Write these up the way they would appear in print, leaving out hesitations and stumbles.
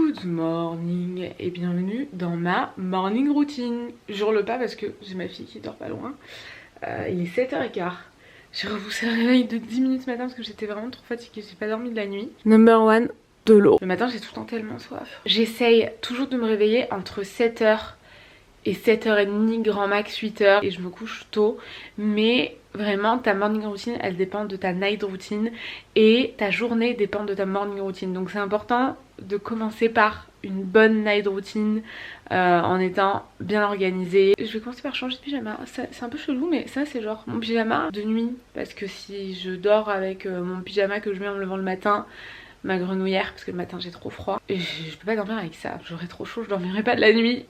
Good morning et bienvenue dans ma morning routine. J'hurle pas parce que j'ai ma fille qui dort pas loin. Il est 7h15. J'ai repoussé le réveil de 10 minutes ce matin parce que j'étais vraiment trop fatiguée, j'ai pas dormi de la nuit. Number one, de l'eau. Le matin j'ai tout le temps tellement soif. J'essaye toujours de me réveiller entre 7h et 7h30, grand max 8h et je me couche tôt. Mais vraiment ta morning routine elle dépend de ta night routine et ta journée dépend de ta morning routine. Donc c'est important de commencer par une bonne night routine en étant bien organisée. Je vais commencer par changer de pyjama. C'est un peu chelou mais ça c'est genre mon pyjama de nuit. Parce que si je dors avec mon pyjama que je mets en me levant le matin, ma grenouillère, parce que le matin j'ai trop froid, et je peux pas dormir avec ça. J'aurais trop chaud, je dormirai pas de la nuit.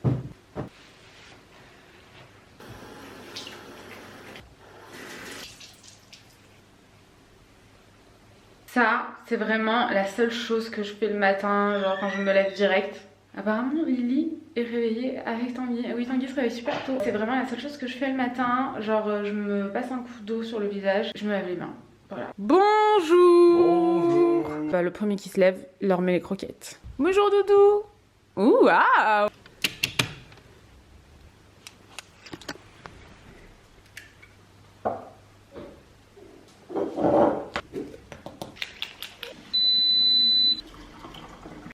Ça, c'est vraiment la seule chose que je fais le matin, genre quand je me lève direct. Apparemment, Lily est réveillée avec Tanguy. Oui, Tanguy se réveille super tôt. C'est vraiment la seule chose que je fais le matin. Genre, je me passe un coup d'eau sur le visage, je me lave les mains. Voilà. Bonjour. Bonjour. Bah, le premier qui se lève, il leur met les croquettes. Bonjour Doudou. Ouh, waouh.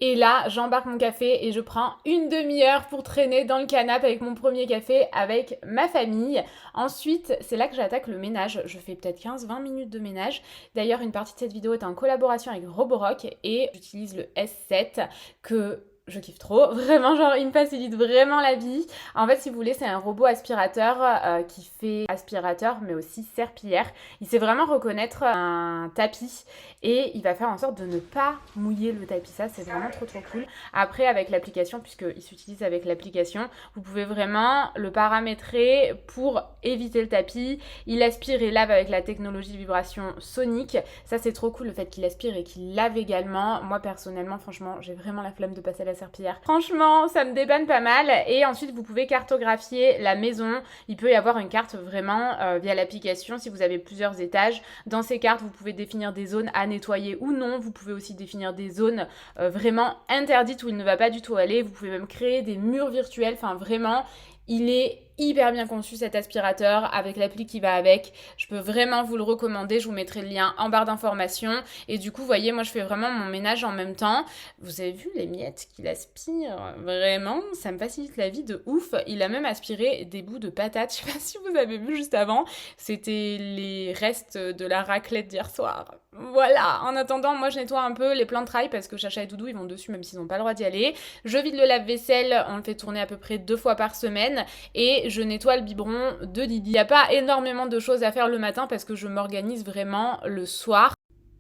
Et là, j'embarque mon café et je prends une demi-heure pour traîner dans le canapé avec mon premier café avec ma famille. Ensuite, c'est là que j'attaque le ménage. Je fais peut-être 15-20 minutes de ménage. D'ailleurs, une partie de cette vidéo est en collaboration avec Roborock et j'utilise le S7 que je kiffe trop, vraiment genre il me facilite vraiment la vie. En fait si vous voulez c'est un robot aspirateur qui fait aspirateur mais aussi serpillière. Il sait vraiment reconnaître un tapis et il va faire en sorte de ne pas mouiller le tapis. Ça c'est vraiment trop cool. Après avec l'application, puisqu'il s'utilise avec l'application, vous pouvez vraiment le paramétrer pour éviter le tapis. Il aspire et lave avec la technologie de vibration sonique. Ça c'est trop cool le fait qu'il aspire et qu'il lave également. Moi personnellement franchement j'ai vraiment la flemme de passer à la serpillière. Franchement, ça me dépanne pas mal. Et ensuite, vous pouvez cartographier la maison. Il peut y avoir une carte vraiment via l'application si vous avez plusieurs étages. Dans ces cartes, vous pouvez définir des zones à nettoyer ou non. Vous pouvez aussi définir des zones vraiment interdites où il ne va pas du tout aller. Vous pouvez même créer des murs virtuels. Enfin, vraiment, il est hyper bien conçu cet aspirateur avec l'appli qui va avec. Je peux vraiment vous le recommander. Je vous mettrai le lien en barre d'informations. Et du coup, vous voyez, moi je fais vraiment mon ménage en même temps. Vous avez vu les miettes qu'il aspire? Vraiment, ça me facilite la vie de ouf. Il a même aspiré des bouts de patates. Je sais pas si vous avez vu juste avant. C'était les restes de la raclette d'hier soir. Voilà, en attendant, moi je nettoie un peu les plans de travail parce que Chacha et Doudou ils vont dessus même s'ils n'ont pas le droit d'y aller. Je vide le lave-vaisselle, on le fait tourner à peu près 2 fois par semaine et je nettoie le biberon de Didi. Il n'y a pas énormément de choses à faire le matin parce que je m'organise vraiment le soir.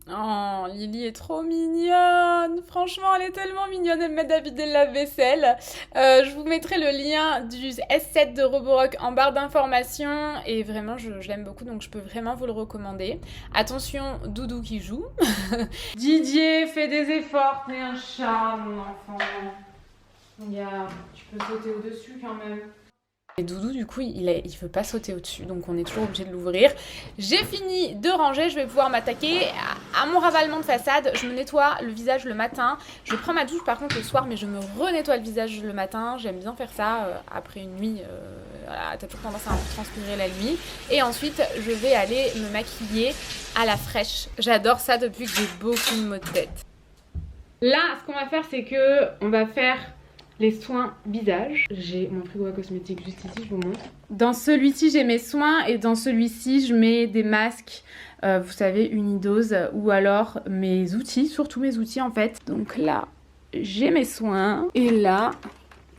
Oh, Lily est trop mignonne. Franchement, elle est tellement mignonne. Elle m'aide à vider le lave-vaisselle. Je vous mettrai le lien du S7 de Roborock en barre d'informations. Et vraiment, je l'aime beaucoup, donc je peux vraiment vous le recommander. Attention, Doudou qui joue. Didier, fais des efforts. T'es un chat, mon enfant. Regarde, tu peux sauter au-dessus quand même. Et Doudou du coup il veut pas sauter au-dessus donc on est toujours obligé de l'ouvrir. J'ai fini de ranger, je vais pouvoir m'attaquer à mon ravalement de façade. Je me nettoie le visage le matin. Je prends ma douche par contre le soir mais je me renettoie le visage le matin. J'aime bien faire ça après une nuit. Voilà, t'as toujours tendance à un peu transpirer la nuit. Et ensuite je vais aller me maquiller à la fraîche. J'adore ça depuis que j'ai beaucoup de maux de tête. Là ce qu'on va faire c'est que on va faire les soins visage. J'ai mon frigo à cosmétiques juste ici, je vous montre. Dans celui-ci, j'ai mes soins et dans celui-ci, je mets des masques, vous savez, unidose ou alors mes outils, surtout mes outils en fait. Donc là, j'ai mes soins et là,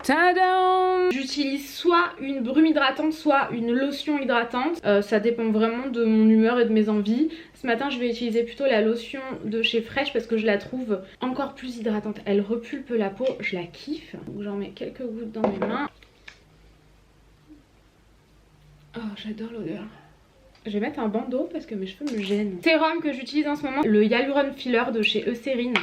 tadam! J'utilise soit une brume hydratante, soit une lotion hydratante. Ça dépend vraiment de mon humeur et de mes envies. Ce matin, je vais utiliser plutôt la lotion de chez Fresh parce que je la trouve encore plus hydratante. Elle repulpe la peau, je la kiffe. Donc j'en mets quelques gouttes dans mes mains. Oh, j'adore l'odeur. Je vais mettre un bandeau parce que mes cheveux me gênent. Sérum que j'utilise en ce moment, le Hyaluron Filler de chez Eucérine.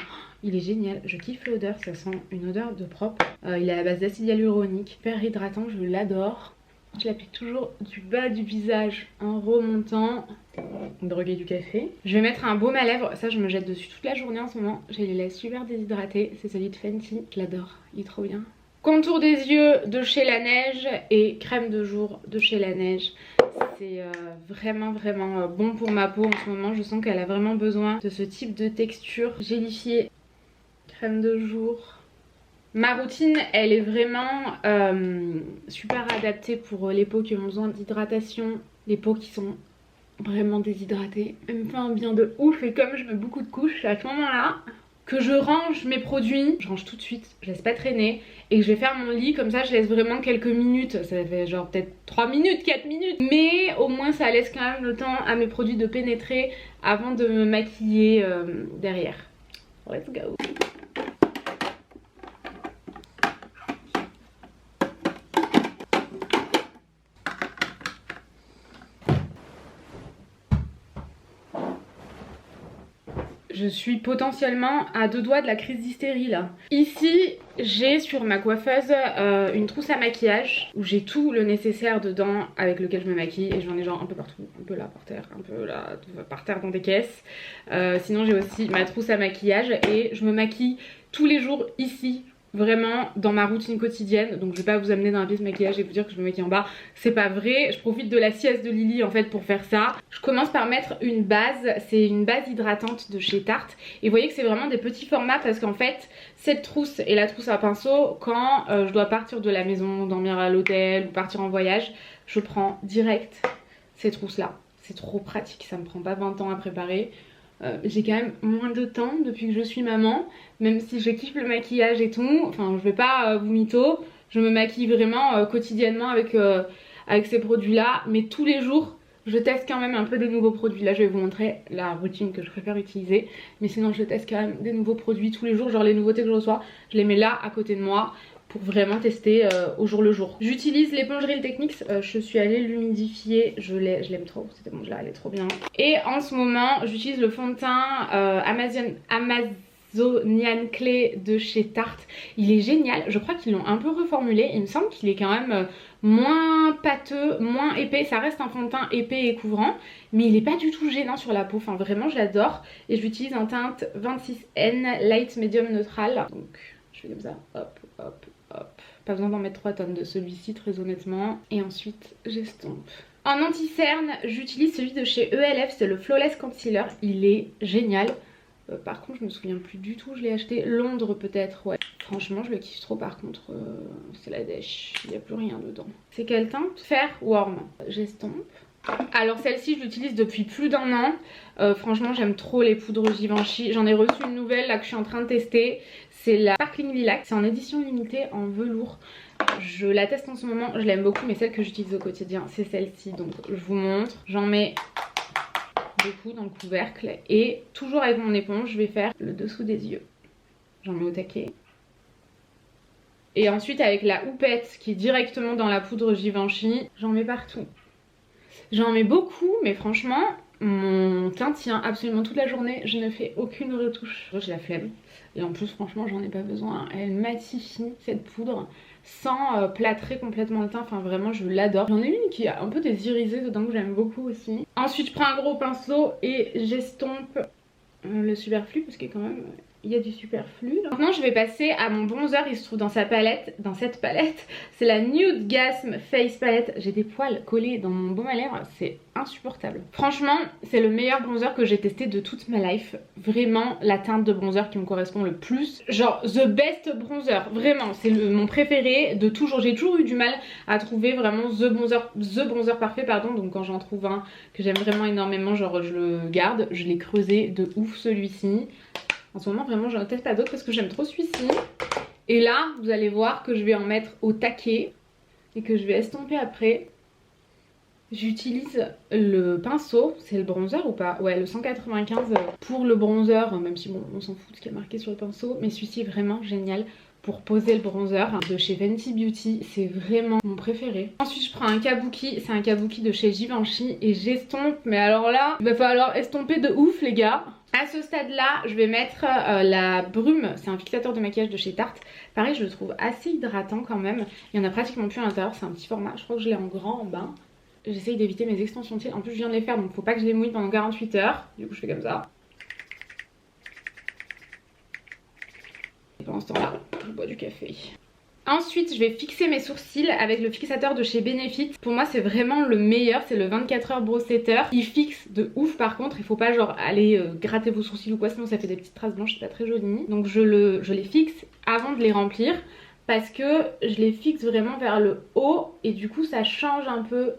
Il est génial, je kiffe l'odeur, ça sent une odeur de propre. Il est à base d'acide hyaluronique, hyper hydratant, je l'adore. Je l'applique toujours du bas du visage en remontant. droguer du café. Je vais mettre un baume à lèvres, ça je me jette dessus toute la journée en ce moment. J'ai les lèvres super déshydratées, c'est celui de Fenty, je l'adore, il est trop bien. Contour des yeux de chez La Neige et crème de jour de chez La Neige. C'est vraiment bon pour ma peau en ce moment, je sens qu'elle a vraiment besoin de ce type de texture gélifiée. Crème de jour. Ma routine elle est vraiment super adaptée pour les peaux qui ont besoin d'hydratation, les peaux qui sont vraiment déshydratée, elle me fait un bien de ouf et comme je mets beaucoup de couches à ce moment là que je range mes produits, je range tout de suite, je laisse pas traîner et que je vais faire mon lit comme ça je laisse vraiment quelques minutes, ça fait genre peut-être 3 minutes, 4 minutes mais au moins ça laisse quand même le temps à mes produits de pénétrer avant de me maquiller derrière. Let's go. Je suis potentiellement à 2 doigts de la crise d'hystérie là. Ici, j'ai sur ma coiffeuse une trousse à maquillage où j'ai tout le nécessaire dedans avec lequel je me maquille et j'en ai genre un peu partout, un peu là par terre, un peu là par terre dans des caisses. Sinon j'ai aussi ma trousse à maquillage et je me maquille tous les jours ici. Vraiment dans ma routine quotidienne, donc je vais pas vous amener dans la pièce maquillage et vous dire que je me maquille en bas, c'est pas vrai, je profite de la sieste de Lily en fait pour faire ça. Je commence par mettre une base, c'est une base hydratante de chez Tarte et vous voyez que c'est vraiment des petits formats parce qu'en fait cette trousse et la trousse à pinceau quand je dois partir de la maison, dormir à l'hôtel ou partir en voyage, je prends direct ces trousses là, c'est trop pratique, ça me prend pas 20 ans à préparer. J'ai quand même moins de temps depuis que je suis maman, même si je kiffe le maquillage et tout, enfin je vais pas vous mytho, je me maquille vraiment quotidiennement avec ces produits là, mais tous les jours je teste quand même un peu des nouveaux produits. Là je vais vous montrer la routine que je préfère utiliser, mais sinon je teste quand même des nouveaux produits tous les jours, genre les nouveautés que je reçois, je les mets là à côté de moi pour vraiment tester au jour le jour. J'utilise l'éponge Real Techniques, je suis allée l'humidifier, je l'aime trop, cette éponge là elle est trop bien. Et en ce moment j'utilise le fond de teint Amazonian Clay de chez Tarte. Il est génial, je crois qu'ils l'ont un peu reformulé, il me semble qu'il est quand même moins pâteux, moins épais, ça reste un fond de teint épais et couvrant, mais il est pas du tout gênant sur la peau, enfin vraiment j'adore. Et j'utilise un teinte 26N Light Medium Neutral, donc je fais comme ça, hop hop hop, pas besoin d'en mettre 3 tonnes de celui-ci très honnêtement. Et ensuite j'estompe. En anti-cerne j'utilise celui de chez ELF, c'est le Flawless Concealer, il est génial. Par contre je me souviens plus du tout, je l'ai acheté Londres peut-être, ouais. Franchement je le kiffe trop par contre, c'est la dèche, il n'y a plus rien dedans. C'est quelle teinte? Fair Warm. J'estompe. Alors celle-ci je l'utilise depuis plus d'1 an, franchement j'aime trop les poudres Givenchy, j'en ai reçu une nouvelle là que je suis en train de tester, c'est la Sparkling Lilac, c'est en édition limitée en velours. Je la teste en ce moment, je l'aime beaucoup mais celle que j'utilise au quotidien c'est celle-ci, donc je vous montre. J'en mets beaucoup dans le couvercle et toujours avec mon éponge je vais faire le dessous des yeux. J'en mets au taquet. Et ensuite avec la houppette qui est directement dans la poudre Givenchy, j'en mets partout. J'en mets beaucoup mais franchement mon teint tient absolument toute la journée, je ne fais aucune retouche. J'ai la flemme et en plus franchement j'en ai pas besoin, elle matifie cette poudre sans plâtrer complètement le teint, enfin vraiment je l'adore. J'en ai une qui a un peu des irisés dedans que j'aime beaucoup aussi. Ensuite je prends un gros pinceau et j'estompe le superflu parce que quand même il y a du superflu là. Maintenant je vais passer à mon bronzer, il se trouve dans sa palette, dans cette palette. C'est la Nude Gasm Face Palette. J'ai des poils collés dans mon baume à lèvres, c'est insupportable. Franchement c'est le meilleur bronzer que j'ai testé de toute ma life. Vraiment la teinte de bronzer qui me correspond le plus. Genre the best bronzer, vraiment c'est mon préféré de toujours. J'ai toujours eu du mal à trouver vraiment the bronzer parfait pardon. Donc quand j'en trouve un que j'aime vraiment énormément, genre je le garde. Je l'ai creusé de ouf celui-ci. En ce moment vraiment je ne teste pas d'autres parce que j'aime trop celui-ci. Et là vous allez voir que je vais en mettre au taquet et que je vais estomper après. J'utilise le pinceau, c'est le bronzer ou pas? Ouais, le 195 pour le bronzer, même si bon on s'en fout de ce qui est marqué sur le pinceau. Mais celui-ci est vraiment génial pour poser le bronzer de chez Fenty Beauty, c'est vraiment mon préféré. Ensuite je prends un kabuki, c'est un kabuki de chez Givenchy et j'estompe. Mais alors là, il va falloir estomper de ouf les gars. À ce stade là je vais mettre la brume, c'est un fixateur de maquillage de chez Tarte. Pareil je le trouve assez hydratant quand même, il y en a pratiquement plus à l'intérieur, c'est un petit format, je crois que je l'ai en grand en bas. J'essaye d'éviter mes extensions de cils. En plus je viens de les faire donc faut pas que je les mouille pendant 48 heures. Du coup je fais comme ça. Et pendant ce temps là je bois du café. Ensuite je vais fixer mes sourcils avec le fixateur de chez Benefit. Pour moi c'est vraiment le meilleur, c'est le 24 heures Brow Setter. Il fixe de ouf par contre, il faut pas genre aller gratter vos sourcils ou quoi sinon ça fait des petites traces blanches, c'est pas très joli. Donc je les fixe avant de les remplir parce que je les fixe vraiment vers le haut et du coup ça change un peu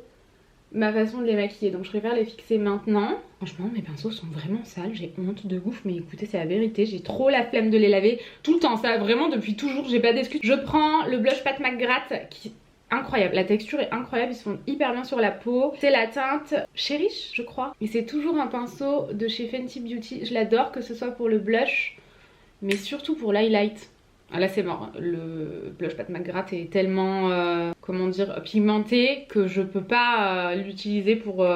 ma façon de les maquiller, donc je préfère les fixer maintenant. Franchement mes pinceaux sont vraiment sales, j'ai honte de ouf, mais écoutez c'est la vérité, j'ai trop la flemme de les laver tout le temps, ça vraiment depuis toujours, j'ai pas d'excuses. Je prends le blush Pat McGrath qui incroyable, la texture est incroyable, ils se font hyper bien sur la peau. C'est la teinte Cherish je crois, et c'est toujours un pinceau de chez Fenty Beauty, je l'adore que ce soit pour le blush mais surtout pour l'highlight. Ah là c'est mort, le blush Pat McGrath est tellement comment dire pigmenté que je peux pas l'utiliser pour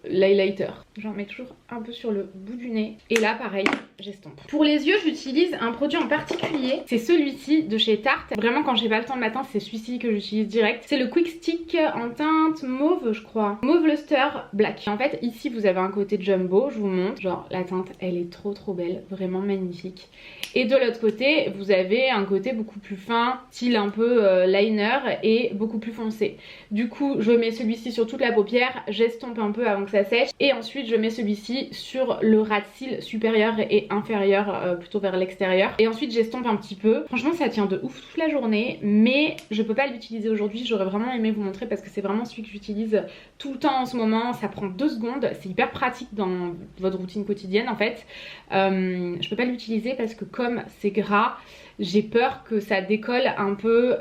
l'highlighter. J'en mets toujours un peu sur le bout du nez et là pareil j'estompe. Pour les yeux j'utilise un produit en particulier, c'est celui-ci de chez Tarte. Vraiment quand j'ai pas le temps le matin c'est celui-ci que j'utilise direct. C'est le Quick Stick en teinte mauve je crois, Mauve Luster Black. En fait ici vous avez un côté jumbo, je vous montre, genre la teinte elle est trop belle, vraiment magnifique. Et de l'autre côté vous avez un côté beaucoup plus fin, style un peu liner et beaucoup plus foncé. Du coup je mets celui-ci sur toute la paupière, j'estompe un peu avant que ça sèche et ensuite je mets celui-ci sur le ras de cils supérieur et inférieur, plutôt vers l'extérieur. Et ensuite j'estompe un petit peu. Franchement ça tient de ouf toute la journée mais je peux pas l'utiliser aujourd'hui, j'aurais vraiment aimé vous montrer parce que c'est vraiment celui que j'utilise tout le temps en ce moment. Ça prend 2 secondes, c'est hyper pratique dans votre routine quotidienne en fait. Je peux pas l'utiliser parce que comme c'est gras, j'ai peur que ça décolle un peu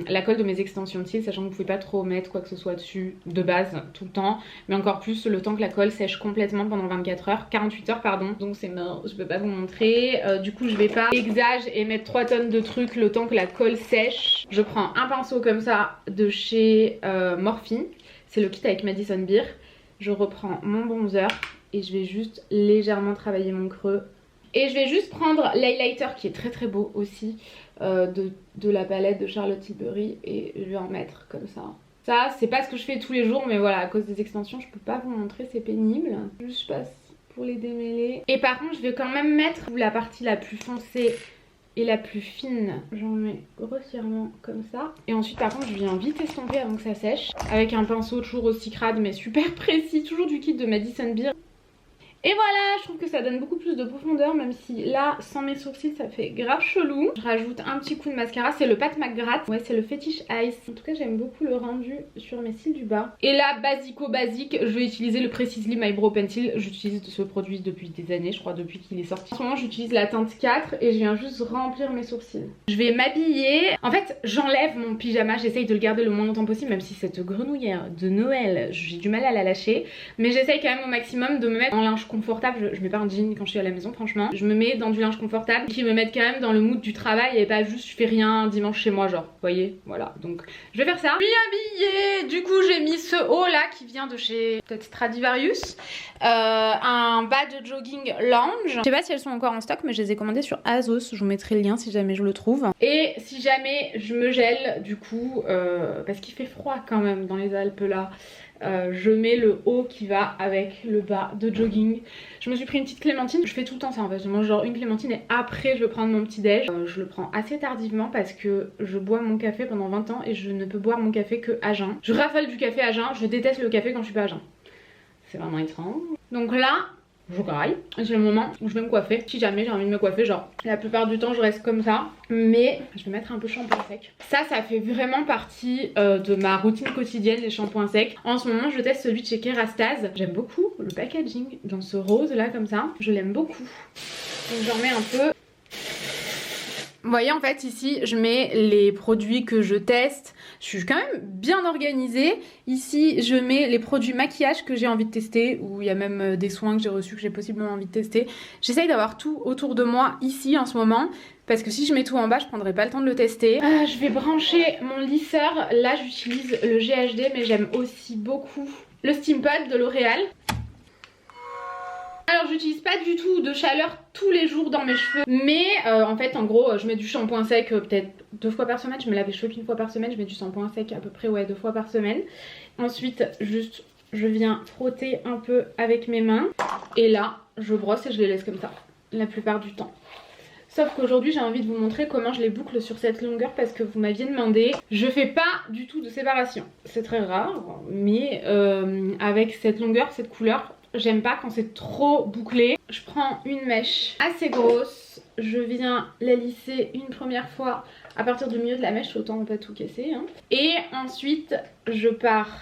la colle de mes extensions de cils, sachant que vous pouvez pas trop mettre quoi que ce soit dessus de base tout le temps, mais encore plus le temps que la colle sèche complètement pendant 48 heures pardon, donc c'est mort, je peux pas vous montrer. Du coup je vais pas exagérer et mettre 3 tonnes de trucs le temps que la colle sèche. Je prends un pinceau comme ça de chez Morphe, c'est le kit avec Madison Beer. Je reprends mon bronzer et je vais juste légèrement travailler mon creux. Et je vais juste prendre l'highlighter qui est très beau aussi de la palette de Charlotte Tilbury et je vais en mettre comme ça. Ça c'est pas ce que je fais tous les jours mais voilà à cause des extensions je peux pas vous montrer, c'est pénible. Juste je passe pour les démêler. Et par contre je vais quand même mettre la partie la plus foncée et la plus fine. J'en mets grossièrement comme ça. Et ensuite par contre je viens vite estomper avant que ça sèche. Avec un pinceau toujours aussi crade mais super précis. Toujours du kit de Madison Beer. Et voilà, je trouve que ça donne beaucoup plus de profondeur, même si là, sans mes sourcils, ça fait grave chelou. Je rajoute un petit coup de mascara, c'est le Pat McGrath. Ouais, c'est le Fetish Ice. En tout cas, j'aime beaucoup le rendu sur mes cils du bas. Et là, basique, je vais utiliser le Precisely My Brow Pencil. J'utilise ce produit depuis des années, je crois, depuis qu'il est sorti. En ce moment, j'utilise la teinte 4 et je viens juste remplir mes sourcils. Je vais m'habiller. En fait, j'enlève mon pyjama, j'essaye de le garder le moins longtemps possible, même si cette grenouillère de Noël, j'ai du mal à la lâcher. Mais j'essaye quand même au maximum de me mettre en linge confortable. Je mets pas un jean quand je suis à la maison franchement. Je me mets dans du linge confortable qui me mette quand même dans le mood du travail et pas juste je fais rien dimanche chez moi genre. Vous voyez, voilà. Donc je vais faire ça. Je suis habillée. Du coup j'ai mis ce haut là qui vient de chez peut-être Stradivarius. Un bas de jogging lounge. Je sais pas si elles sont encore en stock mais je les ai commandées sur Azos. Je vous mettrai le lien si jamais je le trouve. Et si jamais je me gèle du coup parce qu'il fait froid quand même dans les Alpes là. Je mets le haut qui va avec le bas de jogging. Je me suis pris une petite clémentine. Je fais tout le temps ça en fait. Je mange genre une clémentine et après je vais prendre mon petit déj. Je le prends assez tardivement parce que je bois mon café pendant 20 ans et je ne peux boire mon café que à jeun. Je raffole du café à jeun. Je déteste le café quand je suis pas à jeun. C'est vraiment étrange. Donc là je graille, c'est le moment où je vais me coiffer. Si jamais j'ai envie de me coiffer, genre la plupart du temps je reste comme ça, mais je vais mettre un peu shampoing sec. Ça fait vraiment partie de ma routine quotidienne, les shampoings secs. En ce moment je teste celui de chez Kerastase. J'aime beaucoup le packaging dans ce rose là comme ça, je l'aime beaucoup. Donc j'en mets un peu. Vous voyez en fait ici je mets les produits que je teste. Je suis quand même bien organisée. Ici je mets les produits maquillage que j'ai envie de tester, ou il y a même des soins que j'ai reçus que j'ai possiblement envie de tester. J'essaye d'avoir tout autour de moi ici en ce moment, parce que si je mets tout en bas je prendrai pas le temps de le tester. Je vais brancher mon lisseur. Là j'utilise le GHD mais j'aime aussi beaucoup le Steam Pad de L'Oréal. Alors j'utilise pas du tout de chaleur tous les jours dans mes cheveux, mais en fait en gros je mets du shampoing sec peut-être 2 fois par semaine. Je me lave les cheveux qu'une fois par semaine, je mets du shampoing sec à peu près 2 fois par semaine. Ensuite juste je viens frotter un peu avec mes mains et là je brosse et je les laisse comme ça la plupart du temps. Sauf qu'aujourd'hui j'ai envie de vous montrer comment je les boucle sur cette longueur parce que vous m'aviez demandé. Je fais pas du tout de séparation, c'est très rare, mais avec cette longueur, cette couleur, j'aime pas quand c'est trop bouclé. Je prends une mèche assez grosse, je viens la lisser une première fois à partir du milieu de la mèche, autant pas tout casser. Hein. Et ensuite je pars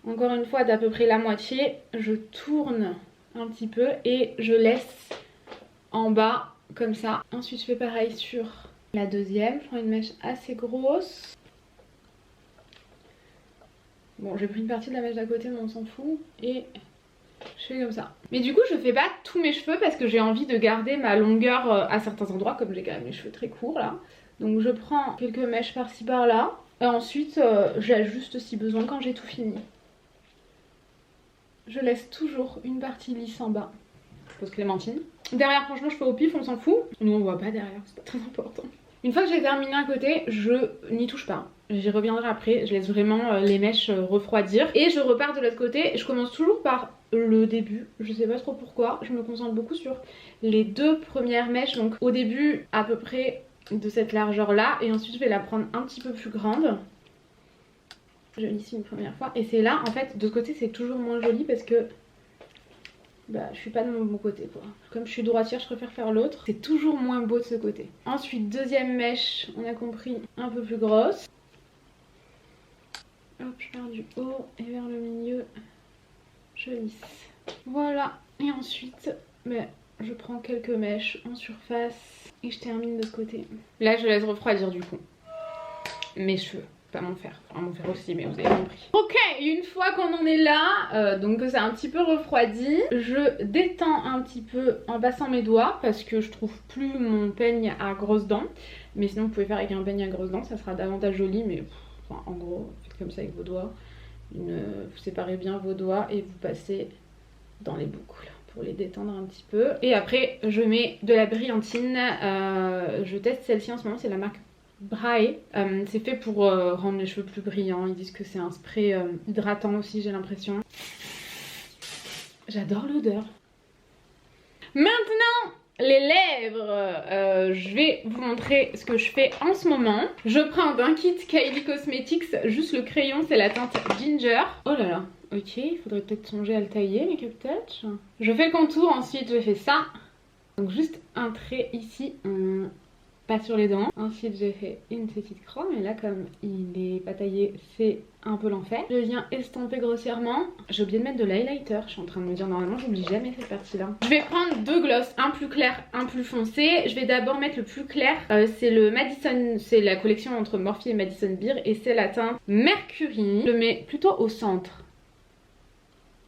encore une fois d'à peu près la moitié, je tourne un petit peu et je laisse en bas comme ça. Ensuite je fais pareil sur la deuxième, je prends une mèche assez grosse. Bon j'ai pris une partie de la mèche d'à côté mais on s'en fout et je fais comme ça. Mais du coup je fais pas tous mes cheveux parce que j'ai envie de garder ma longueur à certains endroits comme j'ai quand même les cheveux très courts là. Donc je prends quelques mèches par-ci par-là et ensuite j'ajuste si besoin quand j'ai tout fini. Je laisse toujours une partie lisse en bas. Je pose clémentine. Derrière franchement je fais au pif, on s'en fout. Nous on voit pas derrière, c'est pas très important. Une fois que j'ai terminé un côté, je n'y touche pas. J'y reviendrai après, je laisse vraiment les mèches refroidir. Et je repars de l'autre côté, je commence toujours par le début. Je sais pas trop pourquoi, je me concentre beaucoup sur les 2 premières mèches. Donc au début à peu près de cette largeur là. Et ensuite je vais la prendre un petit peu plus grande. Je lisse une première fois. Et c'est là en fait, de ce côté c'est toujours moins joli parce que je suis pas de mon bon côté quoi. Comme je suis droitière je préfère faire l'autre. C'est toujours moins beau de ce côté. Ensuite deuxième mèche, on a compris, un peu plus grosse. Hop je pars du haut et vers le milieu je lisse. Voilà et ensuite je prends quelques mèches en surface et je termine de ce côté. Là je laisse refroidir du coup mes cheveux. Pas mon fer, enfin mon fer aussi mais vous avez compris. Ok, une fois qu'on en est là, donc que c'est un petit peu refroidi, je détends un petit peu en passant mes doigts parce que je trouve plus mon peigne à grosses dents. Mais sinon vous pouvez faire avec un peigne à grosses dents, ça sera davantage joli mais enfin, en gros faites comme ça avec vos doigts. Vous séparez bien vos doigts et vous passez dans les boucles pour les détendre un petit peu. Et après je mets de la brillantine, je teste celle-ci en ce moment, c'est la marque Brahe. C'est fait pour rendre les cheveux plus brillants. Ils disent que c'est un spray hydratant aussi, j'ai l'impression. J'adore l'odeur. Maintenant les lèvres, je vais vous montrer ce que je fais en ce moment. Je prends d'un kit Kylie Cosmetics juste le crayon, c'est la teinte Ginger. Oh là là, ok, il faudrait peut-être songer à le tailler, Make Up Touch. Je fais le contour, ensuite je fais ça. Donc juste un trait ici, pas sur les dents. Ensuite j'ai fait une petite croix, mais là comme il est pas taillé c'est un peu l'enfer. Je viens estomper grossièrement. J'ai oublié de mettre de l'highlighter, je suis en train de me dire normalement j'oublie jamais cette partie là. Je vais prendre 2 glosses, un plus clair, un plus foncé. Je vais d'abord mettre le plus clair, c'est le Madison, c'est la collection entre Morphe et Madison Beer et c'est la teinte Mercury. Je le mets plutôt au centre.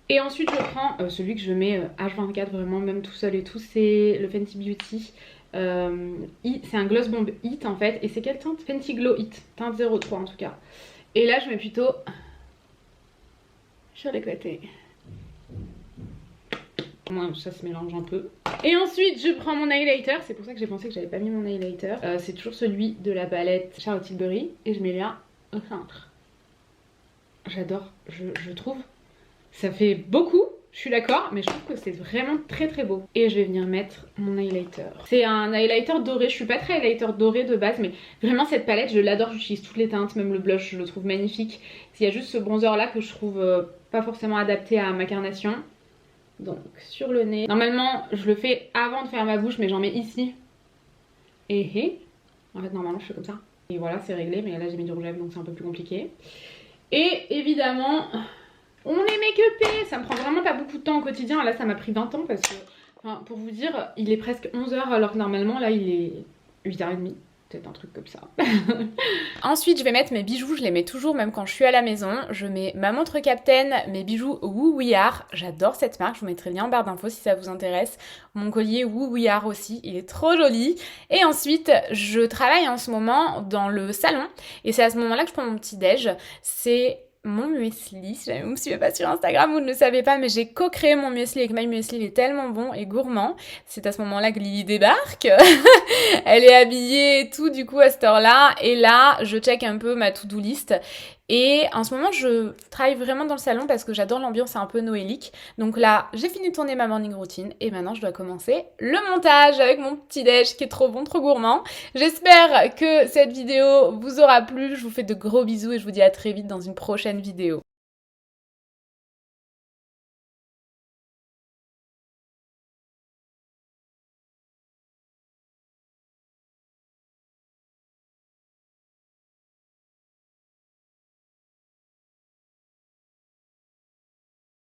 Et ensuite je prends celui que je mets H24 vraiment même tout seul et tout, c'est le Fenty Beauty. C'est un Gloss Bomb Hit en fait. Et c'est quelle teinte? Fenty Glow Hit, teinte 03 en tout cas. Et là je mets plutôt sur les côtés. Moi ça se mélange un peu. Et ensuite je prends mon highlighter. C'est pour ça que j'ai pensé que j'avais pas mis mon highlighter. C'est toujours celui de la palette Charlotte Tilbury. Et je mets là au centre. J'adore, je trouve. Ça fait beaucoup, je suis d'accord, mais je trouve que c'est vraiment très très beau. Et je vais venir mettre mon highlighter. C'est un highlighter doré, je suis pas très highlighter doré de base, mais vraiment cette palette je l'adore, j'utilise toutes les teintes, même le blush je le trouve magnifique. Il y a juste ce bronzer là que je trouve pas forcément adapté à ma carnation. Donc sur le nez. Normalement je le fais avant de faire ma bouche, mais j'en mets ici. Et en fait normalement je fais comme ça. Et voilà c'est réglé, mais là j'ai mis du rouge à lèvres donc c'est un peu plus compliqué. Et évidemment... on est make-upé, ça me prend vraiment pas beaucoup de temps au quotidien. Là ça m'a pris 20 ans parce que, enfin, pour vous dire, il est presque 11h alors que normalement là il est 8h30. Peut-être un truc comme ça. Ensuite je vais mettre mes bijoux, je les mets toujours même quand je suis à la maison. Je mets ma montre Captain, mes bijoux Woo We Are. J'adore cette marque, je vous mettrai le lien en barre d'infos si ça vous intéresse. Mon collier Woo We Are aussi, il est trop joli. Et ensuite je travaille en ce moment dans le salon. Et c'est à ce moment là que je prends mon petit déj. C'est mon muesli. Si jamais vous me suivez pas sur Instagram, vous ne le savez pas, mais j'ai co-créé mon muesli avec My Muesli. Il est tellement bon et gourmand. C'est à ce moment-là que Lily débarque. Elle est habillée et tout, du coup, à cette heure-là. Et là, je check un peu ma to-do list. Et en ce moment, je travaille vraiment dans le salon parce que j'adore l'ambiance un peu noélique. Donc là, j'ai fini de tourner ma morning routine et maintenant, je dois commencer le montage avec mon petit déj qui est trop bon, trop gourmand. J'espère que cette vidéo vous aura plu. Je vous fais de gros bisous et je vous dis à très vite dans une prochaine vidéo.